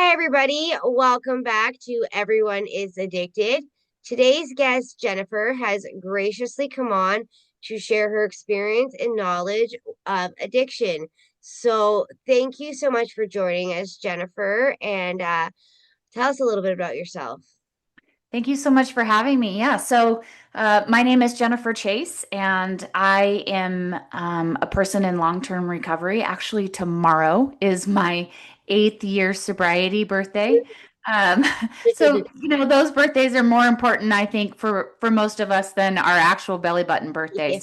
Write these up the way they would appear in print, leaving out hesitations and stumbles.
Hi, everybody. Welcome back to Everyone is Addicted. Today's guest, Jennifer, has graciously come on to share her experience and knowledge of addiction. So, thank you so much for joining us, Jennifer, and tell us a little bit about yourself. Thank you so much for having me. My name is Jennifer Chase, and I am a person in long-term recovery. Actually, tomorrow is my 8th year sobriety birthday. Um, those birthdays are more important, I think, for most of us than our actual belly button birthday.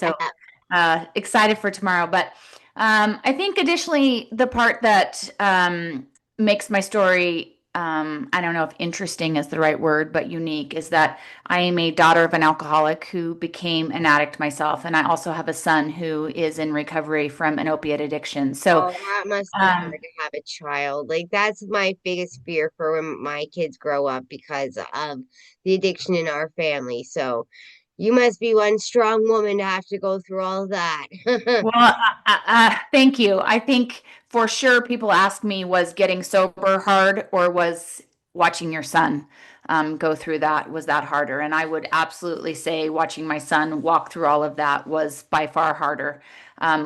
Yeah. Excited for tomorrow. But I think additionally, the part that makes my story, I don't know if interesting is the right word, but unique, is that I am a daughter of an alcoholic who became an addict myself. And I also have a son who is in recovery from an opiate addiction. Oh, that must be hard to have a child. Like, that's my biggest fear for when my kids grow up because of the addiction in our family. So, you must be one strong woman to have to go through all of that. Thank you. I think for sure people ask me, was getting sober hard or was watching your son go through that, was that harder? And I would absolutely say watching my son walk through all of that was by far harder.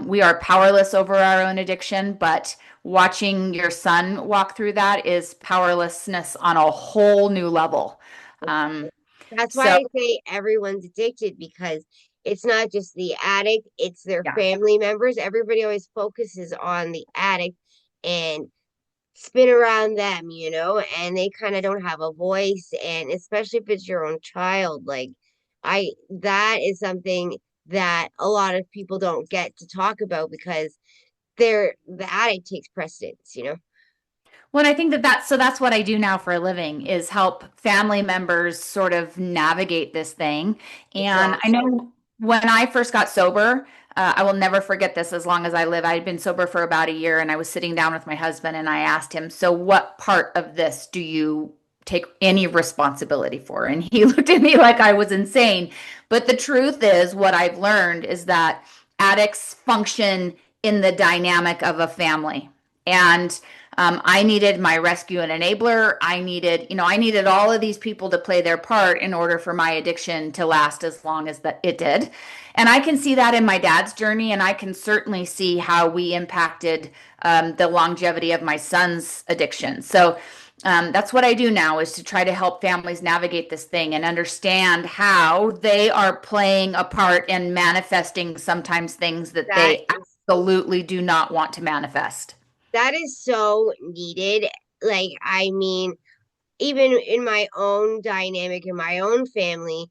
We are powerless over our own addiction, but watching your son walk through that is powerlessness on a whole new level. Um, That's why so I say everyone's addicted because it's not just the addict, it's their yeah. family members. Everybody always focuses on the addict and spin around them, and they kind of don't have a voice. And especially if it's your own child, like that is something that a lot of people don't get to talk about because the addict takes precedence. Well, I think that's what I do now for a living is help family members sort of navigate this thing. It's And I awesome. know when I first got sober, I will never forget this as long as I live. I'd been sober for about a year and I was sitting down with my husband and I asked him, "So what part of this do you take any responsibility for?" And he looked at me like I was insane. But the truth is, what I've learned is that addicts function in the dynamic of a family. And I needed my rescue and enabler. I needed all of these people to play their part in order for my addiction to last as long as that it did. And I can see that in my dad's journey, and I can certainly see how we impacted the longevity of my son's addiction. That's what I do now is to try to help families navigate this thing and understand how they are playing a part in manifesting sometimes things that That they is absolutely do not want to manifest. that is so needed. Like, I mean, even in my own dynamic in my own family,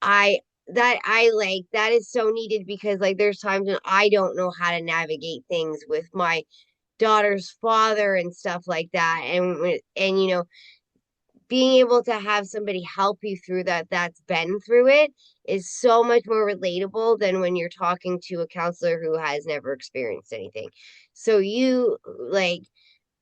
I I like that is so needed because like there's times when I don't know how to navigate things with my daughter's father and stuff like that. And being able to have somebody help you through that's been through it is so much more relatable than when you're talking to a counselor who has never experienced anything. So you like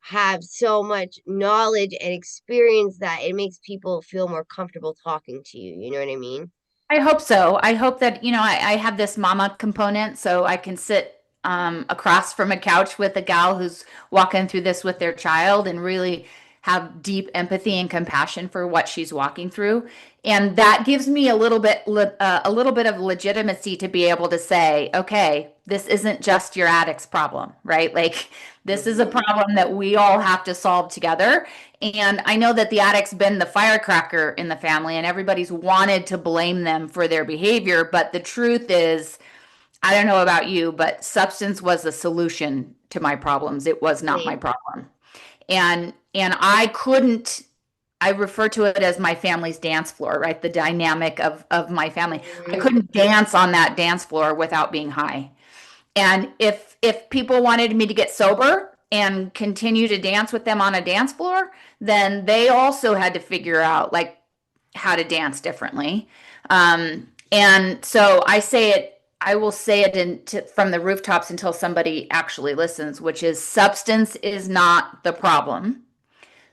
have so much knowledge and experience that it makes people feel more comfortable talking to you. You know what I mean? I hope so. I hope that, I have this mama component so I can sit across from a couch with a gal who's walking through this with their child and really have deep empathy and compassion for what she's walking through. And that gives me a little bit of legitimacy to be able to say, okay, this isn't just your addict's problem, right? Like this is a Mhm. problem that we all have to solve together. And I know that the addict's been the firecracker in the family and everybody's wanted to blame them for their behavior. But the truth is, I don't know about you, but substance was the solution to my problems. It was not my Same. problem. And I refer to it as my family's dance floor, right? The dynamic of my family. I Mhm. couldn't dance on that dance floor without being high. And if people wanted me to get sober and continue to dance with them on a dance floor, then they also had to figure out like how to dance differently. And so I will say it from the rooftops until somebody actually listens, which is substance is not the problem.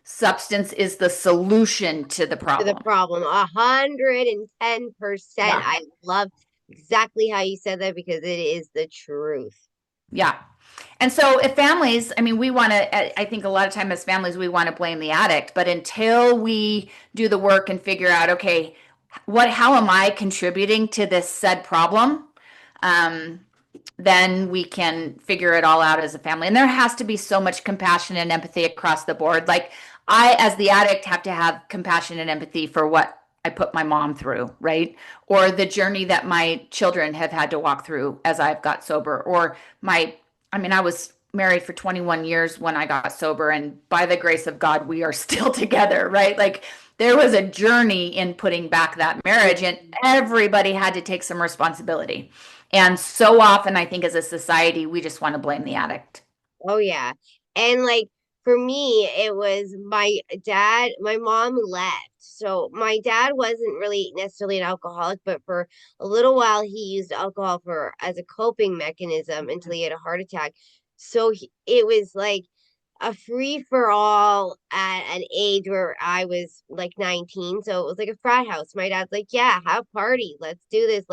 Substance is the solution to the To the problem. problem, 110%. Yeah. I love exactly how you said that because it is the truth. Yeah. And so if families, I mean, we want to, I think a lot of time as families, we want to blame the addict, but until we do the work and figure out, okay, how am I contributing to this said problem? Um, then we can figure it all out as a family. And there has to be so much compassion and empathy across the board. Like I, as the addict, have to have compassion and empathy for what I put my mom through, right? Or the journey that my children have had to walk through as I've got sober. Or I mean, I was married for 21 years when I got sober, and by the grace of God, we are still together, right? Like there was a journey in putting back that marriage, and everybody had to take some responsibility. And so often, I think as a society, we just want to blame the addict. Oh yeah. And like for me, it was my mom left. So my dad wasn't really necessarily an alcoholic, but for a little while he used alcohol for as a coping mechanism until he had a heart attack. So it was like a free for all at an age where I was like 19. So it was like a frat house. My dad's like, yeah, have a party. Let's do this.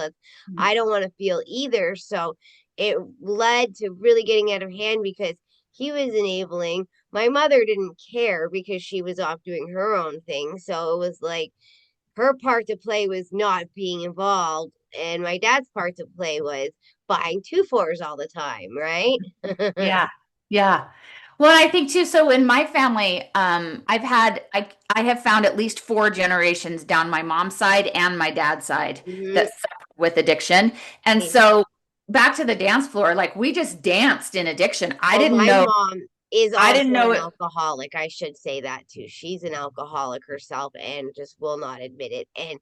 I don't want to feel either. So it led to really getting out of hand because he was enabling. My mother didn't care because she was off doing her own thing. So it was like her part to play was not being involved. And my dad's part to play was buying two fours all the time, right? Yeah. Yeah. Well, I think too, so in my family, I have found at least four generations down my mom's side and my dad's side Mhm. that suffer with addiction. And so back to the dance floor, like we just danced in addiction. Well, my mom is I didn't also know an it. alcoholic. I should say that too. She's an alcoholic herself and just will not admit it. And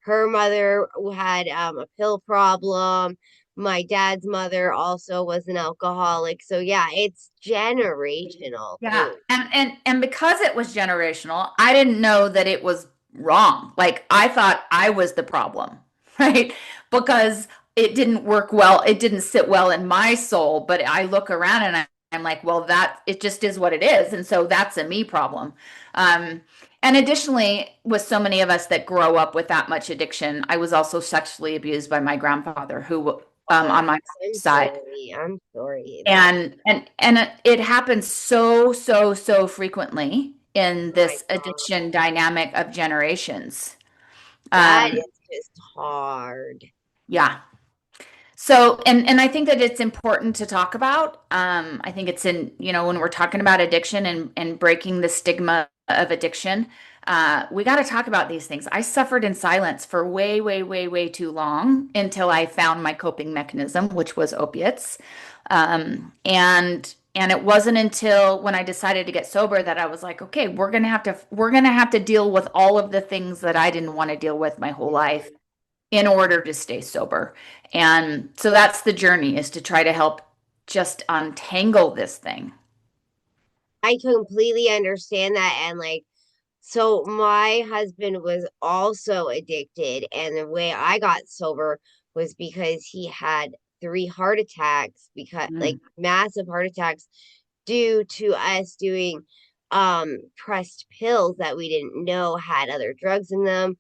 her mother had a pill problem. My dad's mother also was an alcoholic. So yeah, it's generational Yeah. too. And because it was generational, I didn't know that it was wrong. Like I thought I was the problem, right? Because it didn't work well, it didn't sit well in my soul, but I look around and I'm like, well, that it just is what it is. And so that's a me problem. Um, and additionally, with so many of us that grow up with that much addiction, I was also sexually abused by my grandfather, who Oh, on my I'm side. sorry. I'm sorry. That, And it happens so frequently in oh my this God, addiction dynamic of generations. that Um, is just hard. yeah. So, and I think that it's important to talk about. I think it's in, when we're talking about addiction and breaking the stigma of addiction, we got to talk about these things. I suffered in silence for way too long until I found my coping mechanism, which was opiates. And it wasn't until when I decided to get sober that I was like, okay, we're gonna have to deal with all of the things that I didn't want to deal with my whole life in order to stay sober. And so that's the journey, is to try to help just untangle this thing. I completely understand that. And like, so my husband was also addicted, and the way I got sober was because he had three heart attacks, because like Mm. massive heart attacks due to us doing pressed pills that we didn't know had other drugs in them.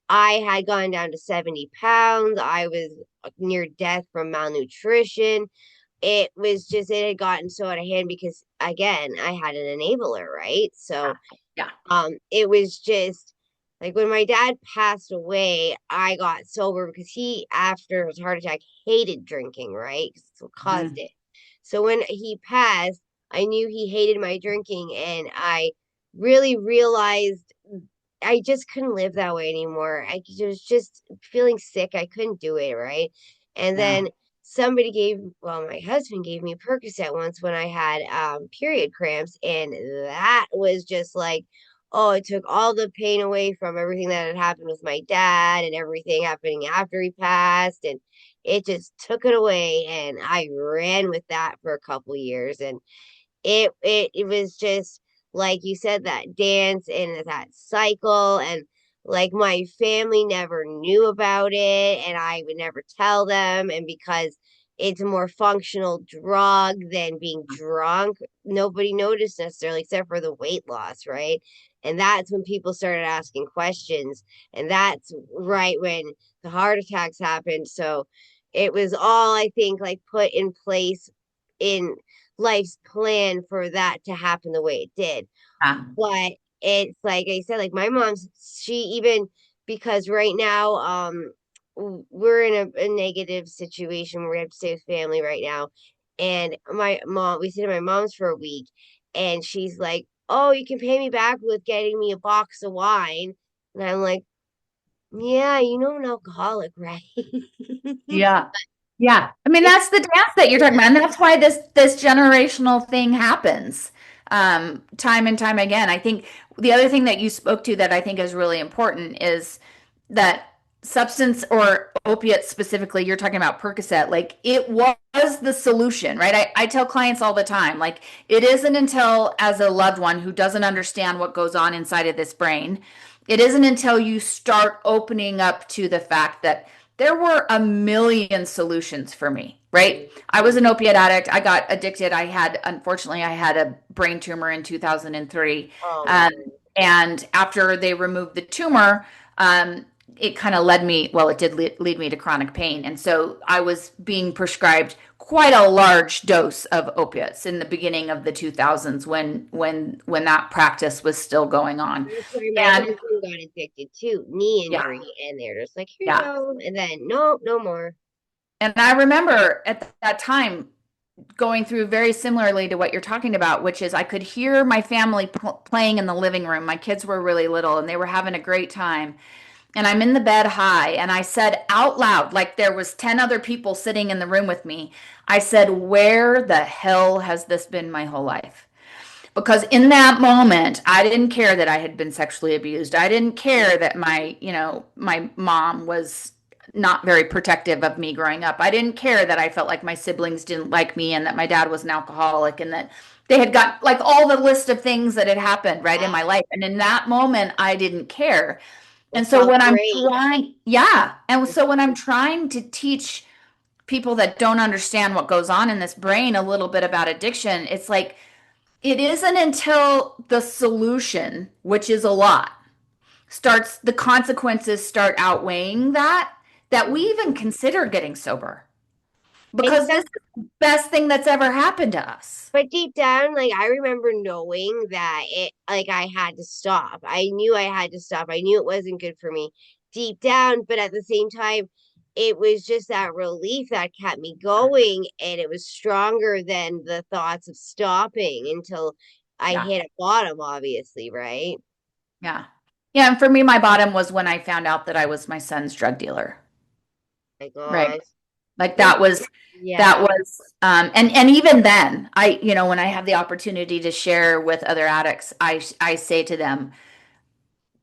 I had gone down to 70 pounds. I was near death from malnutrition. It was just, it had gotten so out of hand because again, I had an enabler, right? Yeah. So Yeah. it was just like when my dad passed away, I got sober because he, after his heart attack, hated drinking, right? 'Cause it's what caused Mhm. it. So when he passed, I knew he hated my drinking, and I really realized I just couldn't live that way anymore. I was just feeling sick. I couldn't do it, right? And Yeah. then my husband gave me Percocet once when I had period cramps, and that was just like, oh, it took all the pain away from everything that had happened with my dad and everything happening after he passed, and it just took it away, and I ran with that for a couple years, and it was just like you said, that dance and that cycle. And like my family never knew about it, and I would never tell them. And because it's a more functional drug than being drunk, nobody noticed necessarily except for the weight loss, right? And that's when people started asking questions, and that's right when the heart attacks happened. So it was all, I think, like put in place in life's plan for that to happen the way it did. Yeah. But it's like I said, like my mom's, she even, because right now, we're in a negative situation where we have to stay with family right now. And my mom, we stayed at my mom's for a week, and she's like, "Oh, you can pay me back with getting me a box of wine." And I'm like, "Yeah, you know I'm an alcoholic, right?" Yeah. Yeah. I mean, It's that's the dance that you're talking about. And that's why this generational thing happens time and time again. I think the other thing that you spoke to that I think is really important is that substance or opiates specifically, you're talking about Percocet, like it was the solution, right? I tell clients all the time, like it isn't until as a loved one who doesn't understand what goes on inside of this brain, it isn't until you start opening up to the fact that there were a million solutions for me, right? I was an opiate addict. I got addicted. Unfortunately, I had a brain tumor in 2003. oh my Um, God. and after they removed the tumor, it kind of led me, well, it did lead me to chronic pain. And so I was being prescribed quite a large dose of opiates in the beginning of the 2000s when that practice was still going on. That's why my And husband got addicted too, knee yeah, injury, and they're just like, "Here you yeah. go," and then nope, no more. And I remember at that time going through very similarly to what you're talking about, which is I could hear my family playing in the living room. My kids were really little and they were having a great time. And I'm in the bed high and I said out loud, like there was 10 other people sitting in the room with me. I said, "Where the hell has this been my whole life?" Because in that moment, I didn't care that I had been sexually abused. I didn't care that my mom was not very protective of me growing up. I didn't care that I felt like my siblings didn't like me and that my dad was an alcoholic and that they had got like all the list of things that had happened right in That my life. And in that moment, I didn't care. it And so felt when I'm great. trying, yeah. And so when I'm trying to teach people that don't understand what goes on in this brain a little bit about addiction, it's like, it isn't until the solution, which is a lot, starts, the consequences start outweighing that we even consider getting sober. Because this Except, is the best thing that's ever happened to us. but deep down, like I remember knowing that it, like I had to stop. I knew I had to stop. I knew it wasn't good for me deep down, but at the same time, it was just that relief that kept me going, and it was stronger than the thoughts of stopping until I Yeah. hit a bottom, obviously, right? Yeah. Yeah. And for me, my bottom was when I found out that I was my son's drug dealer. My Right. gosh. Like That's, that yeah. was and even then, when I have the opportunity to share with other addicts, I say to them,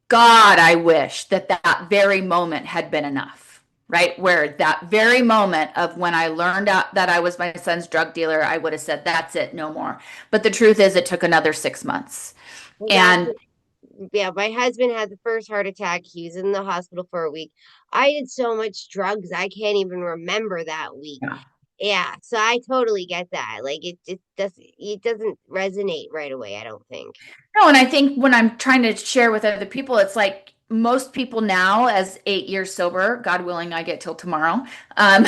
God, I wish that that very moment had been enough, right? Where that very moment of when I learned out that I was my son's drug dealer, I would have said, that's it, no more. But the truth is, it took another 6 months. Well, that's, And yeah, my husband had the first heart attack. He was in the hospital for a week. I did so much drugs, I can't even remember that week. yeah. Yeah, so I totally get that. Like it doesn't resonate right away, I don't think. No, and I think when I'm trying to share with other people, it's like most people now, as 8 years sober, God willing, I get till tomorrow, um,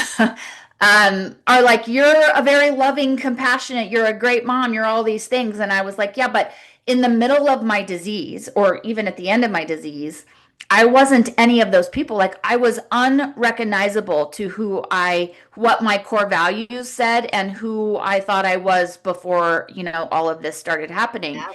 are like, you're a very loving, compassionate, you're a great mom, you're all these things. And I was like, yeah, but in the middle of my disease, or even at the end of my disease, I wasn't any of those people. Like I was unrecognizable to what my core values said and who I thought I was before, all of this started happening. Yeah.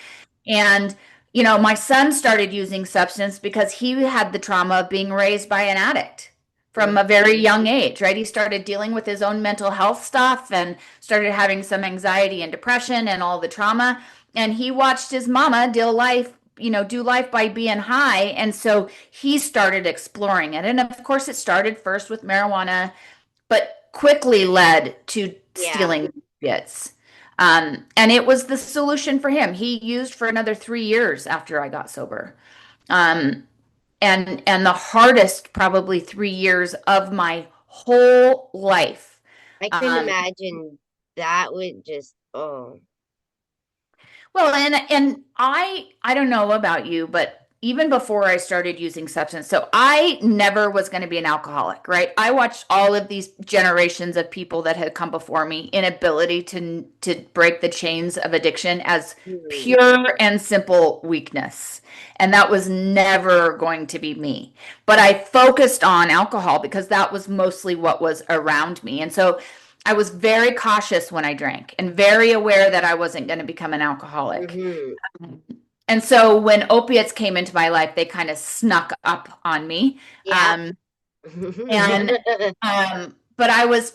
And, my son started using substance because he had the trauma of being raised by an addict from Mm. a very young age, right? He started dealing with his own mental health stuff and started having some anxiety and depression and all the trauma. And he watched his mama do life by being high. And so he started exploring it. And of course, it started first with marijuana, but quickly led to Yeah. stealing bits. And it was the solution for him. He used for another 3 years after I got sober. Um, and the hardest probably 3 years of my whole life. I couldn't Um, imagine that would just, oh. well, and I don't know about you, but even before I started using substance. So I never was going to be an alcoholic, right? I watched all of these generations of people that had come before me inability to break the chains of addiction as Mhm. pure and simple weakness. And that was never going to be me. But I focused on alcohol because that was mostly what was around me. And so I was very cautious when I drank and very aware that I wasn't going to become an alcoholic. Mhm. And so when opiates came into my life, they kind of snuck up on me. Yep. And but I was,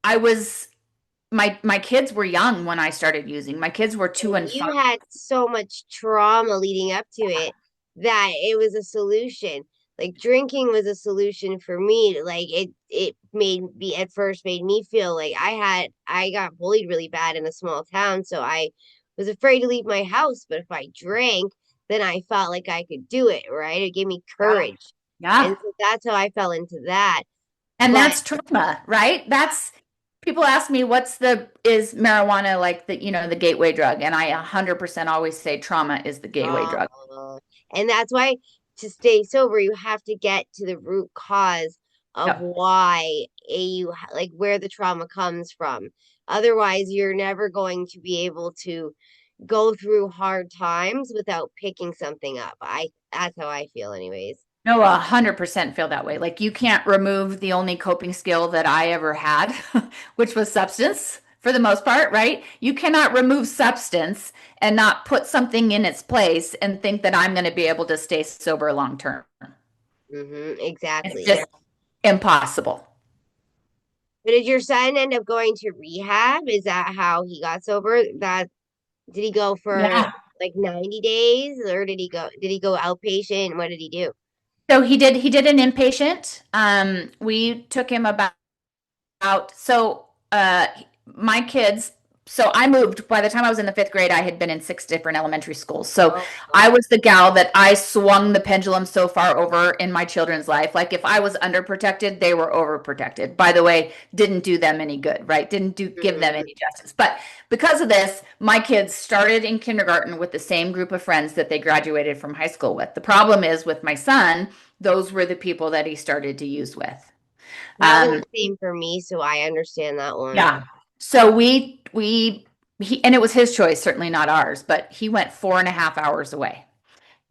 I was my kids were young when I started using. My kids were 2 and 5. You had so much trauma leading up to it that it was a solution. Like drinking was a solution for me. Like it made me at first made me feel like I got bullied really bad in a small town, so I was afraid to leave my house. But if I drank, then I felt like I could do it, right? It gave me Yeah. courage. And Yeah. so that's how I fell into that. And But that's trauma, right? That's people ask me is marijuana like the gateway drug? And I 100% always say trauma is the gateway drug. And that's why to stay sober, you have to get to the root cause of Yep. why like where the trauma comes from. Otherwise, you're never going to be able to go through hard times without picking something up. That's how I feel anyways. No, 100% feel that way. Like you can't remove the only coping skill that I ever had, which was substance for the most part, right? You cannot remove substance and not put something in its place and think that I'm going to be able to stay sober long term. It's Exactly. just impossible. But did your son end up going to rehab? Is that how he got sober? That did he go for Yeah. like 90 days or did he go outpatient? What did he do? So he did an inpatient. We took him about so my kids so I moved by the time I was in the fifth grade. I had been in 6 different elementary schools, so Oh, I wow. was the gal that I swung the pendulum so far over in my children's life. Like if I was underprotected, they were overprotected. By the way, didn't do them any good, right? Didn't do give them Mhm. any justice. But because of this, my kids started in kindergarten with the same group of friends that they graduated from high school with. The problem is with my son, those were the people that he started to use with. That was Um, the same for me, so I understand that one. yeah. So he, and it was his choice, certainly not ours, but he went 4.5 hours away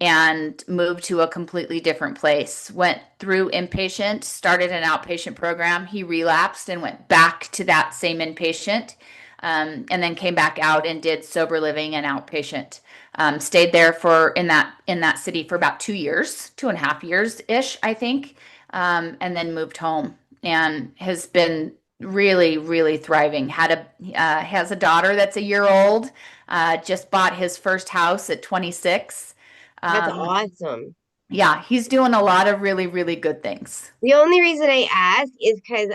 and moved to a completely different place. Went through inpatient, started an outpatient program. He relapsed and went back to that same inpatient, and then came back out and did sober living and outpatient. Stayed there for in that city for about 2 years, 2.5 years ish, I think, and then moved home and has been really, really thriving. Has a daughter that's a year old. Just bought his first house at 26. That's Um, awesome. yeah, he's doing a lot of really, really good things. The only reason I ask is because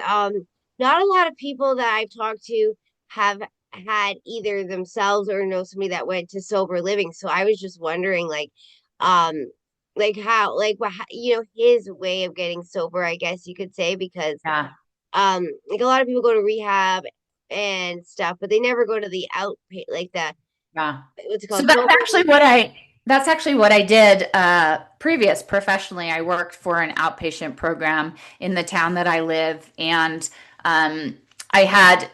not a lot of people that I've talked to have had either themselves or know somebody that went to sober living. So I was just wondering um like how his way of getting sober, I guess you could say, because Yeah, like a lot of people go to rehab and stuff, but they never go to the out like the yeah. what's it So called, sober. that's actually what I did previous professionally. I worked for an outpatient program in the town that I live, and I had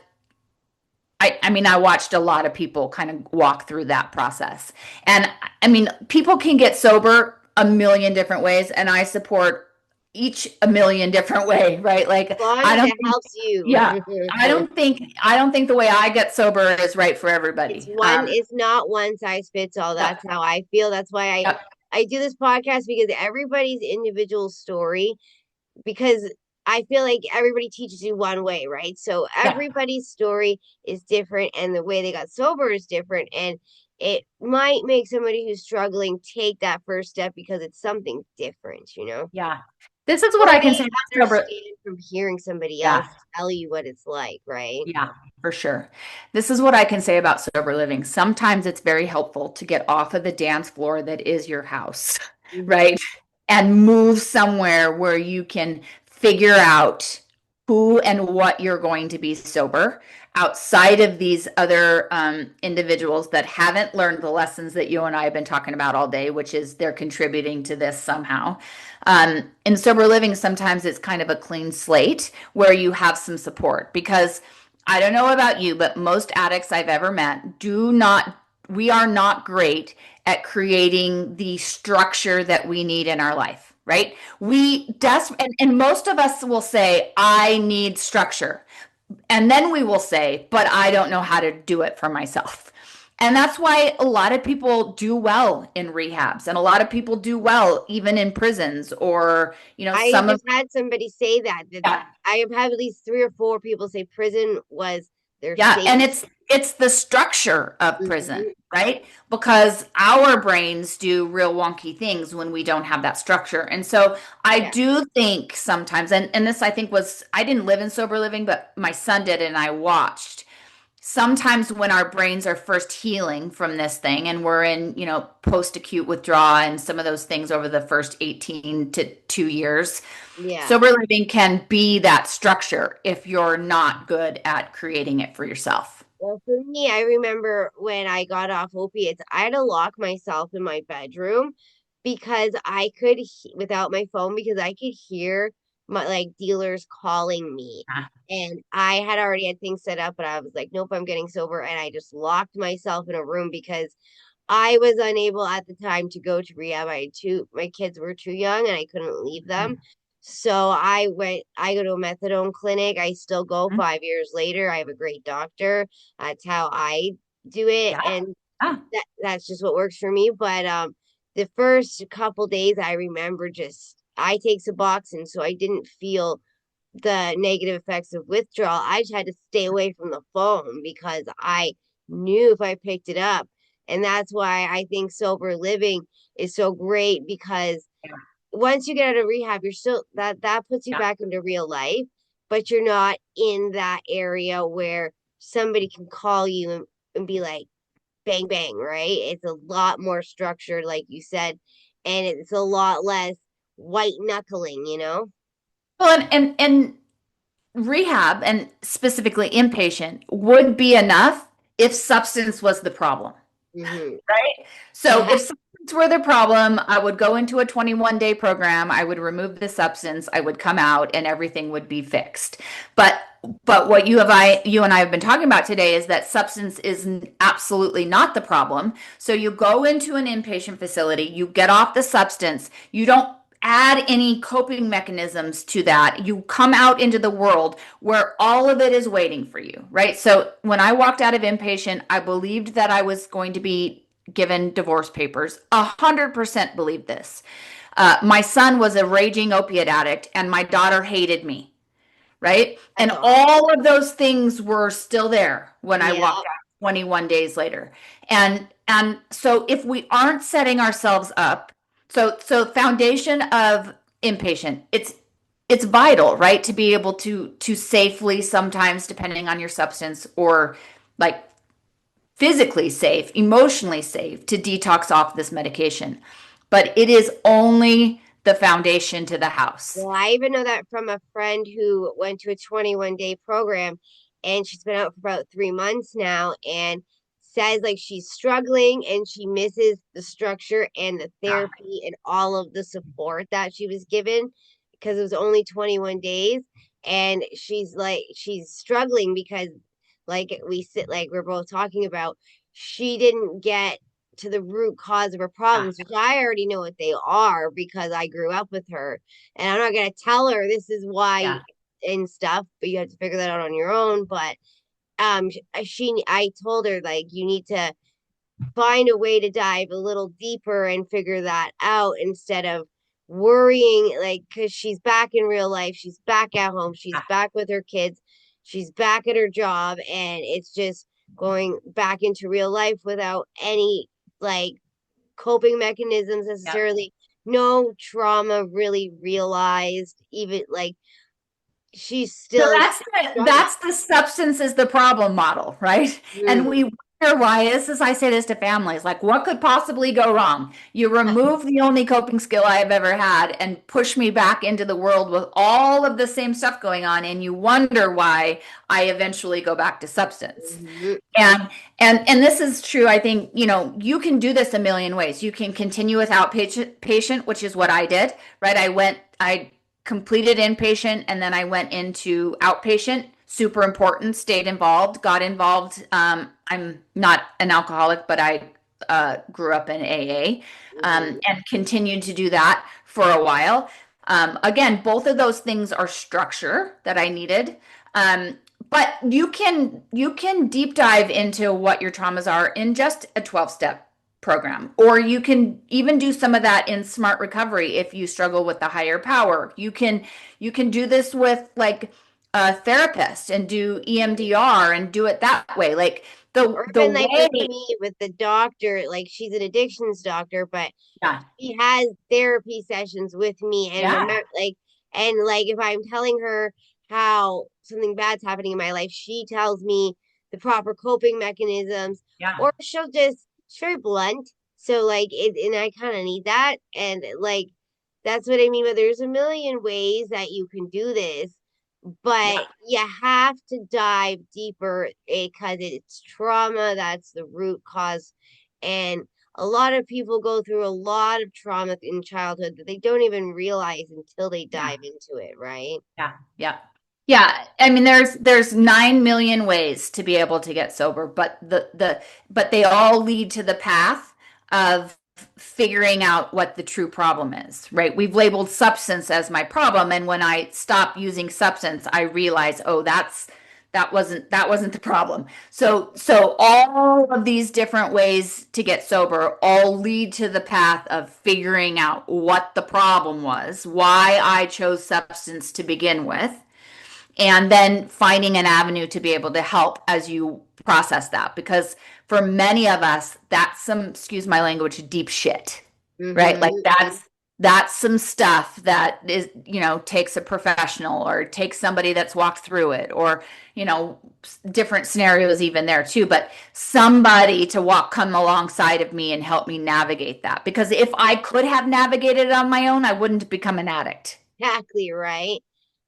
I mean, I watched a lot of people kind of walk through that process. And I mean, people can get sober a million different ways, and I support each a million different way, right? As Like long I as don't it think, helps you. yeah, I don't think the way I get sober is right for everybody. It's not one size fits all. That's Yep, how I feel. That's why yep, I do this podcast, because everybody's individual story, because I feel like everybody teaches you one way, right? So yep, everybody's story is different and the way they got sober is different, and it might make somebody who's struggling take that first step because it's something different, yeah. This is what or I they can say about sober. understand from hearing somebody Yeah. else tell you what it's like, right? Yeah, for sure. This is what I can say about sober living. Sometimes it's very helpful to get off of the dance floor that is your house, Hmm. right? And move somewhere where you can figure out who and what you're going to be sober. outside of these other individuals that haven't learned the lessons that you and I have been talking about all day, which is they're contributing to this somehow. In sober living, sometimes it's kind of a clean slate where you have some support because I don't know about you, but most addicts I've ever met do not, we are not great at creating the structure that we need in our life, right? And most of us will say, I need structure. And then we will say, but I don't know how to do it for myself. And that's why a lot of people do well in rehabs and a lot of people do well even in prisons or, I some of, just had somebody say that yeah, I have had at least 3 or 4 people say prison was their yeah. safe. And it's the structure of prison, Hmm. right? Because our brains do real wonky things when we don't have that structure. And so I Yeah, do think sometimes, and this I think was, I didn't live in sober living, but my son did, and I watched sometimes when our brains are first healing from this thing and we're in, post acute withdrawal and some of those things over the first 18 to 2 years, yeah. sober living can be that structure if you're not good at creating it for yourself. Well, for me, I remember when I got off opiates, I had to lock myself in my bedroom because I could, without my phone, because I could hear my like dealers calling me. Ah, And I had already had things set up, but I was like, nope, I'm getting sober. And I just locked myself in a room because I was unable at the time to go to rehab. My kids were too young and I couldn't leave them. So I go to a methadone clinic. I still go mhm. 5 years later. I have a great doctor. That's how I do it. Yeah. And Ah, that's just what works for me. But the first couple days I remember just I take Suboxone, so I didn't feel the negative effects of withdrawal. I just had to stay away from the phone because I knew if I picked it up. And that's why I think sober living is so great because yeah. once you get out of rehab, you're still that puts you Yeah. back into real life, but you're not in that area where somebody can call you and be like, bang, bang, right? It's a lot more structured, like you said, and it's a lot less white knuckling, you know? Well, and rehab and specifically inpatient would be enough if substance was the problem. Hmm. Right? So Yeah. if substance were the problem, I would go into a 21-day program, I would remove the substance, I would come out and everything would be fixed. But what you and I have been talking about today is that substance is absolutely not the problem. So you go into an inpatient facility, you get off the substance, you don't add any coping mechanisms to that. You come out into the world where all of it is waiting for you, right? So when I walked out of inpatient, I believed that I was going to be given divorce papers. 100% believed this. My son was a raging opiate addict, and my daughter hated me, right? That's And awful. all of those things were still there when I Yeah. walked out 21 days later. And so if we aren't setting ourselves up, so foundation of inpatient, it's vital, right? To be able to safely sometimes depending on your substance or like physically safe, emotionally safe to detox off this medication. But it is only the foundation to the house. Well, I even know that from a friend who went to a 21-day program and she's been out for about 3 months now and says like she's struggling and she misses the structure and the therapy and all of the support that she was given because it was only 21 days. And she's like, she's struggling because, like, we're both talking about, she didn't get to the root cause of her Yeah, problems, which I already know what they are because I grew up with her and I'm not gonna tell her this is why yeah, and stuff, but you have to figure that out on your own. But I told her like you need to find a way to dive a little deeper and figure that out instead of worrying like because she's back in real life, she's back at home, she's yeah, back with her kids, she's back at her job, and it's just going back into real life without any like coping mechanisms yeah. necessarily, no trauma really realized, even like she's So still that's struggling. that's the substance is the problem model, right? And Mm. wonder why is I say this to families, like what could possibly go wrong? You remove the only coping skill I have ever had and push me back into the world with all of the same stuff going on, and you wonder why I eventually go back to substance. Mhm. And and this is true. I think, you can do this a million ways. You can continue with outpatient, which is what I did, right? I completed inpatient and then I went into outpatient. Super important, stayed involved, got involved. I'm not an alcoholic, but I grew up in AA, Mhm. and continued to do that for a while. Again, both of those things are structure that I needed. Um, but you can deep dive into what your traumas are in just a 12-step program, or you can even do some of that in smart recovery if you struggle with the higher power. You can do this with like a therapist and do EMDR and do it that way. Like the Or the even like with way, me with the doctor, like she's an addictions doctor, but yeah, she has therapy sessions with me and yeah, remember like if I'm telling her how something bad's happening in my life, she tells me the proper coping mechanisms, yeah, or she's very blunt. So like it and I kind of need that. And like that's what I mean, but there's a million ways that you can do this, but yeah, you have to dive deeper because it's trauma that's the root cause. And a lot of people go through a lot of trauma in childhood that they don't even realize until they yeah. dive into it, right? Yeah, yeah. Yeah, I mean there's 9 million ways to be able to get sober, but but they all lead to the path of figuring out what the true problem is, right? We've labeled substance as my problem, and when I stop using substance, I realize, oh, that wasn't the problem. So all of these different ways to get sober all lead to the path of figuring out what the problem was, why I chose substance to begin with, and then finding an avenue to be able to help as you process that. Because for many of us, that's some, excuse my language, deep shit, right? Like Mm-hmm. that's some stuff that is, takes a professional or takes somebody that's walked through it, or, different scenarios even there too, but somebody to come alongside of me and help me navigate that. Because if I could have navigated it on my own, I wouldn't become an addict. Exactly right.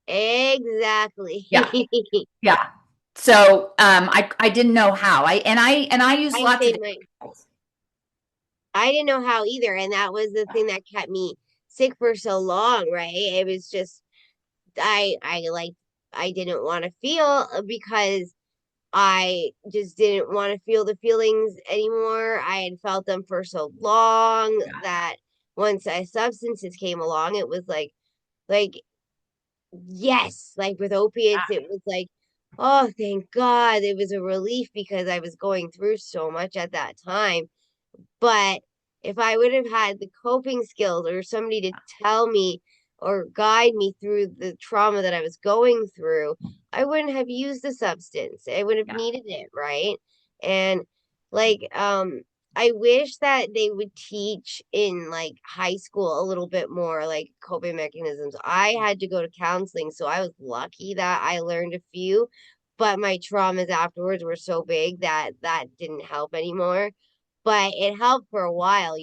Exactly. Yeah. Yeah. So I didn't know how. I used I lots of saved different my tools. I didn't know how either, and that was the thing that kept me sick for so long, right? It was just I like I didn't want to feel because I just didn't want to feel the feelings anymore. I had felt them for so long Yeah. that once substances came along, it was like yes, like with opiates, it was like, oh, thank God, it was a relief because I was going through so much at that time. But if I would have had the coping skills or somebody to tell me or guide me through the trauma that I was going through, I wouldn't have used the substance. I would have Yeah. needed it, right? And like I wish that they would teach in like high school a little bit more like coping mechanisms. I had to go to counseling, so I was lucky that I learned a few, but my traumas afterwards were so big that that didn't help anymore, but it helped for a while.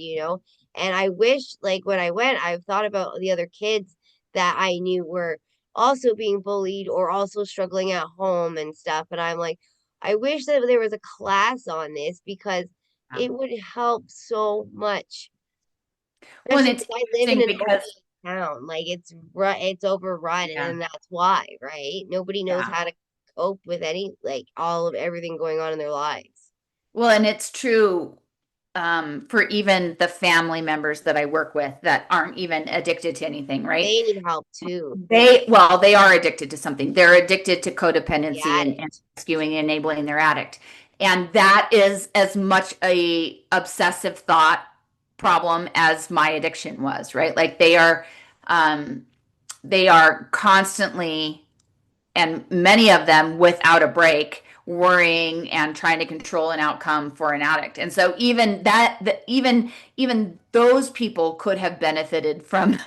And I wish, like, when I went, I thought about the other kids that I knew were also being bullied or also struggling at home and stuff. And I'm like, I wish that there was a class on this because Yeah. it would help so much, Well, and especially it's because I live in interesting an because opiate town. Like, it's overrun, and yeah, then that's why, right? Nobody knows yeah. how to cope with any, like, all of everything going on in their lives. Well, and it's true, for even the family members that I work with that aren't even addicted to anything, right? They need help too. They are addicted to something. They're addicted to The codependency and addict. rescuing and enabling their addict. And that is as much a obsessive thought problem as my addiction was, right? Like they are constantly, and many of them without a break, worrying and trying to control an outcome for an addict. And so even those people could have benefited from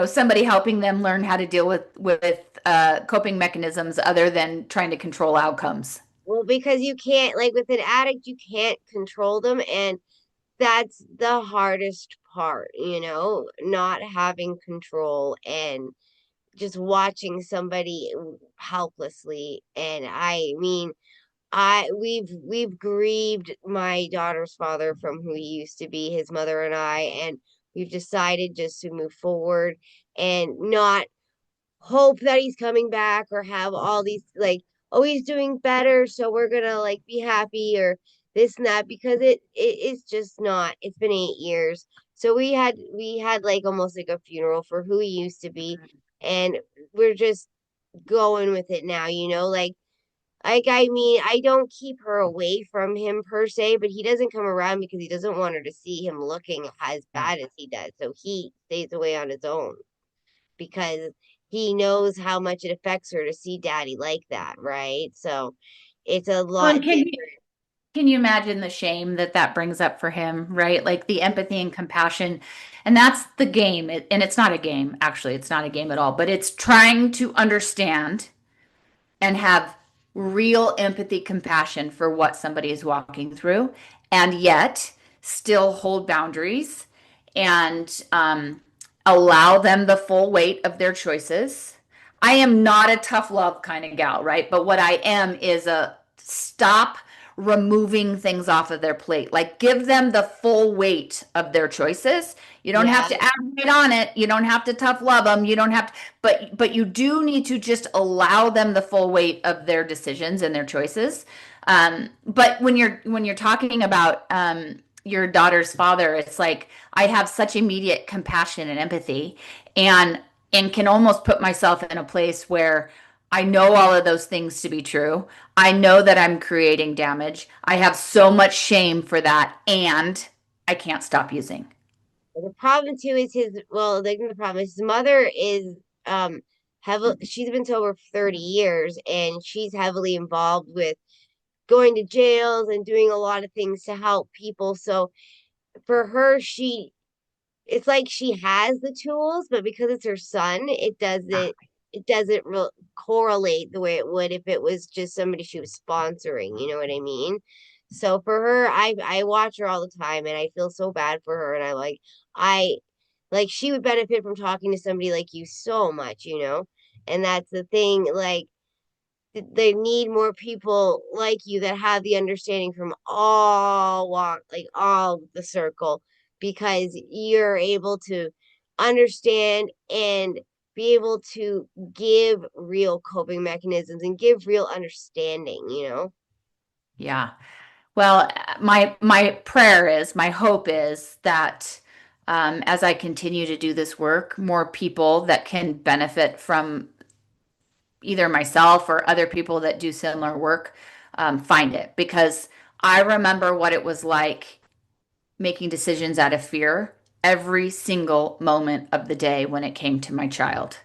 somebody helping them learn how to deal with coping mechanisms other than trying to control outcomes. Well, because you can't, like with an addict, you can't control them. And that's the hardest part, not having control and just watching somebody helplessly. And I mean, we've grieved my daughter's father from who he used to be, his mother and I, and we've decided just to move forward and not hope that he's coming back or have all these like, oh, he's doing better, so we're gonna like be happy or this and that, because it is just not. It's been 8 years. So we had like almost like a funeral for who he used to be, and we're just going with it now, like I mean, I don't keep her away from him per se, but he doesn't come around because he doesn't want her to see him looking as Yeah. bad as he does. So he stays away on his own because he knows how much it affects her to see daddy like that, right? So it's a Well, lot and different. can you imagine the shame that that brings up for him, right? Like the empathy and compassion. And that's the game. And it's not a game, actually. It's not a game at all, but it's trying to understand and have real empathy, compassion for what somebody is walking through, and yet still hold boundaries and allow them the full weight of their choices. I am not a tough love kind of gal, right? But what I am is a stop removing things off of their plate. Like give them the full weight of their choices. You don't have Yeah. to add weight on it. You don't have to tough love them. You don't have to, but you do need to just allow them the full weight of their decisions and their choices. But when you're talking about your daughter's father, it's like I have such immediate compassion and empathy, and can almost put myself in a place where I know all of those things to be true. I know that I'm creating damage. I have so much shame for that, and I can't stop using. The problem too is the problem is his mother is heavily, she's been sober for 30 years and she's heavily involved with going to jails and doing a lot of things to help people. So for her, it's like she has the tools, but because it's her son, it doesn't correlate the way it would if it was just somebody she was sponsoring. You know what I mean? So for her, I watch her all the time, and I feel so bad for her, and I like she would benefit from talking to somebody like you so much, and that's the thing, like they need more people like you that have the understanding from all walk, like all the circle, because you're able to understand and be able to give real coping mechanisms and give real understanding. Yeah. Well, my prayer is, my hope is that as I continue to do this work, more people that can benefit from either myself or other people that do similar work find it. Because I remember what it was like making decisions out of fear every single moment of the day when it came to my child,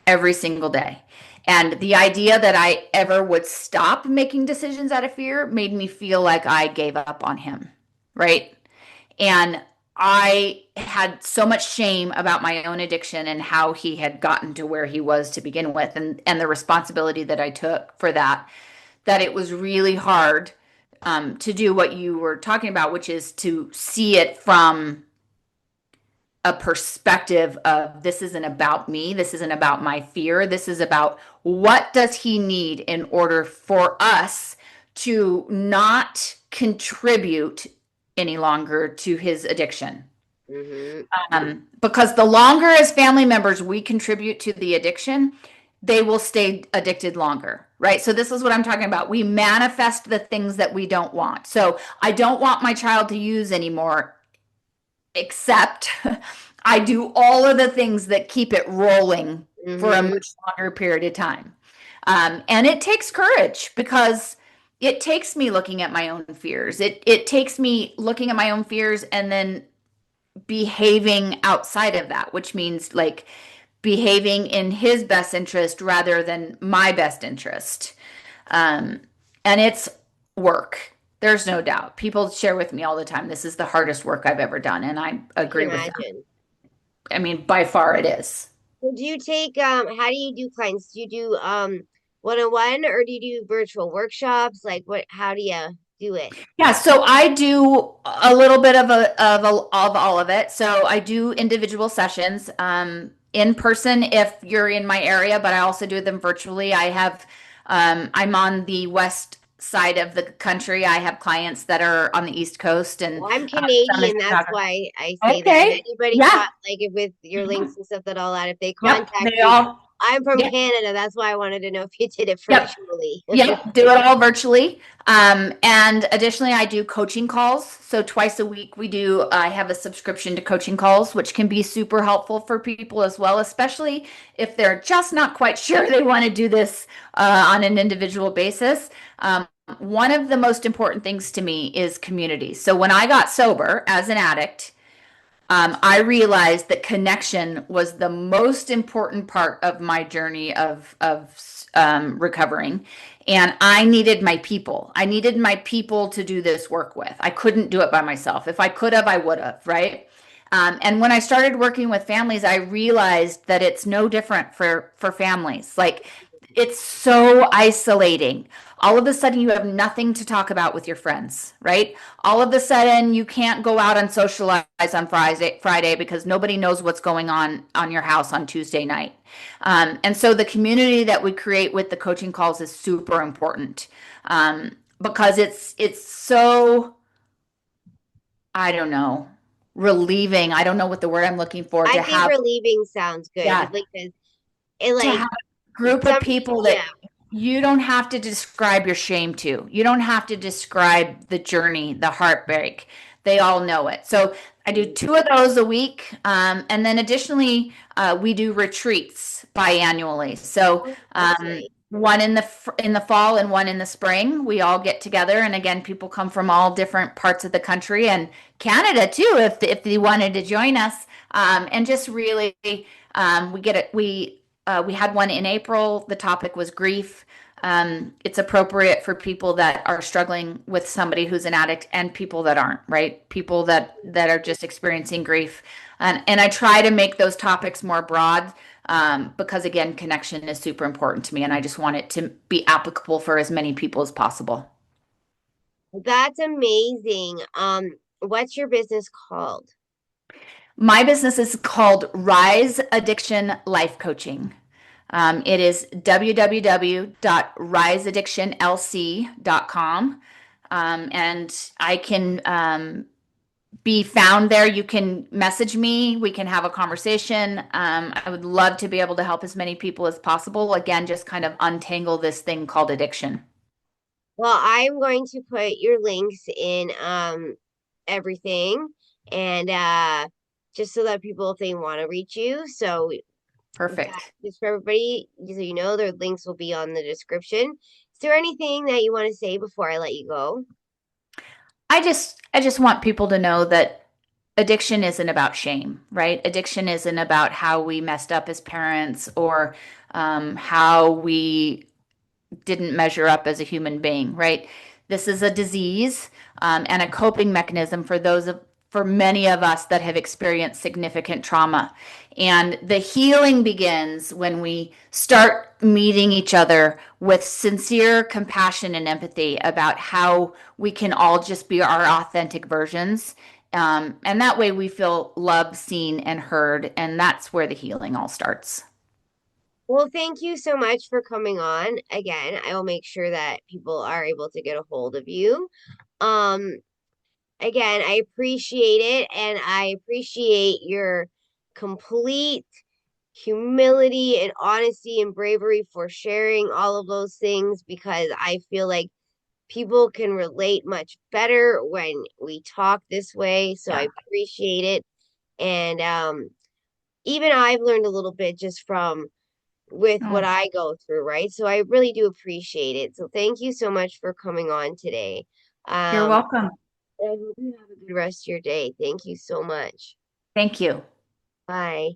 every single day. And the idea that I ever would stop making decisions out of fear made me feel like I gave up on him, right? And I had so much shame about my own addiction and how he had gotten to where he was to begin with, and the responsibility that I took for that, that it was really hard to do what you were talking about, which is to see it from a perspective of this isn't about me. This isn't about my fear. This is about what does he need in order for us to not contribute any longer to his addiction. Mm-hmm. Because the longer as family members we contribute to the addiction, they will stay addicted longer, right? So this is what I'm talking about. We manifest the things that we don't want. So I don't want my child to use anymore, except I do all of the things that keep it rolling for a Mm-hmm. much longer period of time. And it takes courage because it takes me looking at my own fears. It takes me looking at my own fears and then behaving outside of that, which means like behaving in his best interest rather than my best interest. Um, and it's work. There's no doubt. People share with me all the time, this is the hardest work I've ever done. And I I can agree with them. imagine. I mean, by far it is. So do you take how do you do clients? Do you do one-on-one, or do you do virtual workshops? Like what, how do you do it? Yeah, so I do a little bit of all of it. So I do individual sessions, in person if you're in my area, but I also do them virtually. I'm on the west side of the country. I have clients that are on the East Coast and Well, I'm some in Canadian, that's Chicago. why I say that. If Okay. anybody Yeah. like if with your links Mhm. and stuff that all that, if they Yep. contact They you, all. I'm from Yep. Canada. That's why I wanted to know if you did it Yep. virtually. Yep, do it all virtually. And additionally, I do coaching calls. So twice a week, I have a subscription to coaching calls, which can be super helpful for people as well, especially if they're just not quite sure they want to do this on an individual basis. One of the most important things to me is community. So when I got sober as an addict, I realized that connection was the most important part of my journey of recovering. And I needed my people. I needed my people to do this work with. I couldn't do it by myself. If I could have, I would have, right? And when I started working with families, I realized that it's no different for families. Like it's so isolating. All of a sudden, you have nothing to talk about with your friends, right? All of a sudden, you can't go out and socialize on Friday because nobody knows what's going on your house on Tuesday night. And so, the community that we create with the coaching calls is super important because it's so, I don't know, relieving. I don't know what the word I'm looking for I to think have. relieving sounds good. Yeah, Like 'cause it to like have a group of some people yeah. that you don't have to describe your shame to. You don't have to describe the journey, the heartbreak. They all know it. So I do two of those a week. And then additionally, we do retreats biannually. So Oh, that's nice. one in the fall and one in the spring. We all get together, and again, people come from all different parts of the country and Canada too, if they wanted to join us. And just really, we get it. We had one in April. The topic was grief. It's appropriate for people that are struggling with somebody who's an addict and people that aren't, right? People that are just experiencing grief. And I try to make those topics more broad because, again, connection is super important to me. And I just want it to be applicable for as many people as possible. That's amazing. What's your business called? My business is called Rise Addiction Life Coaching. It is www.riseaddictionlc.com. And I can be found there. You can message me. We can have a conversation. I would love to be able to help as many people as possible. Again, just kind of untangle this thing called addiction. Well, I'm going to put your links in everything and just so that people if they want to reach you. So that Perfect. just for everybody, so you know their links will be on the description. Is there anything that you want to say before I let you go? I just want people to know that addiction isn't about shame, right? Addiction isn't about how we messed up as parents or how we didn't measure up as a human being, right? This is a disease and a coping mechanism for many of us that have experienced significant trauma. And the healing begins when we start meeting each other with sincere compassion and empathy about how we can all just be our authentic versions. And that way we feel loved, seen, and heard. And that's where the healing all starts. Well, thank you so much for coming on. Again, I will make sure that people are able to get a hold of you. Um, again, I appreciate it and I appreciate your complete humility and honesty and bravery for sharing all of those things because I feel like people can relate much better when we talk this way. So I Yeah. appreciate it. And even I've learned a little bit just from with what Oh, I go through, right? So I really do appreciate it. So thank you so much for coming on today. you're Um, welcome. I hope you have a good rest of your day. Thank you so much. Thank you. Bye.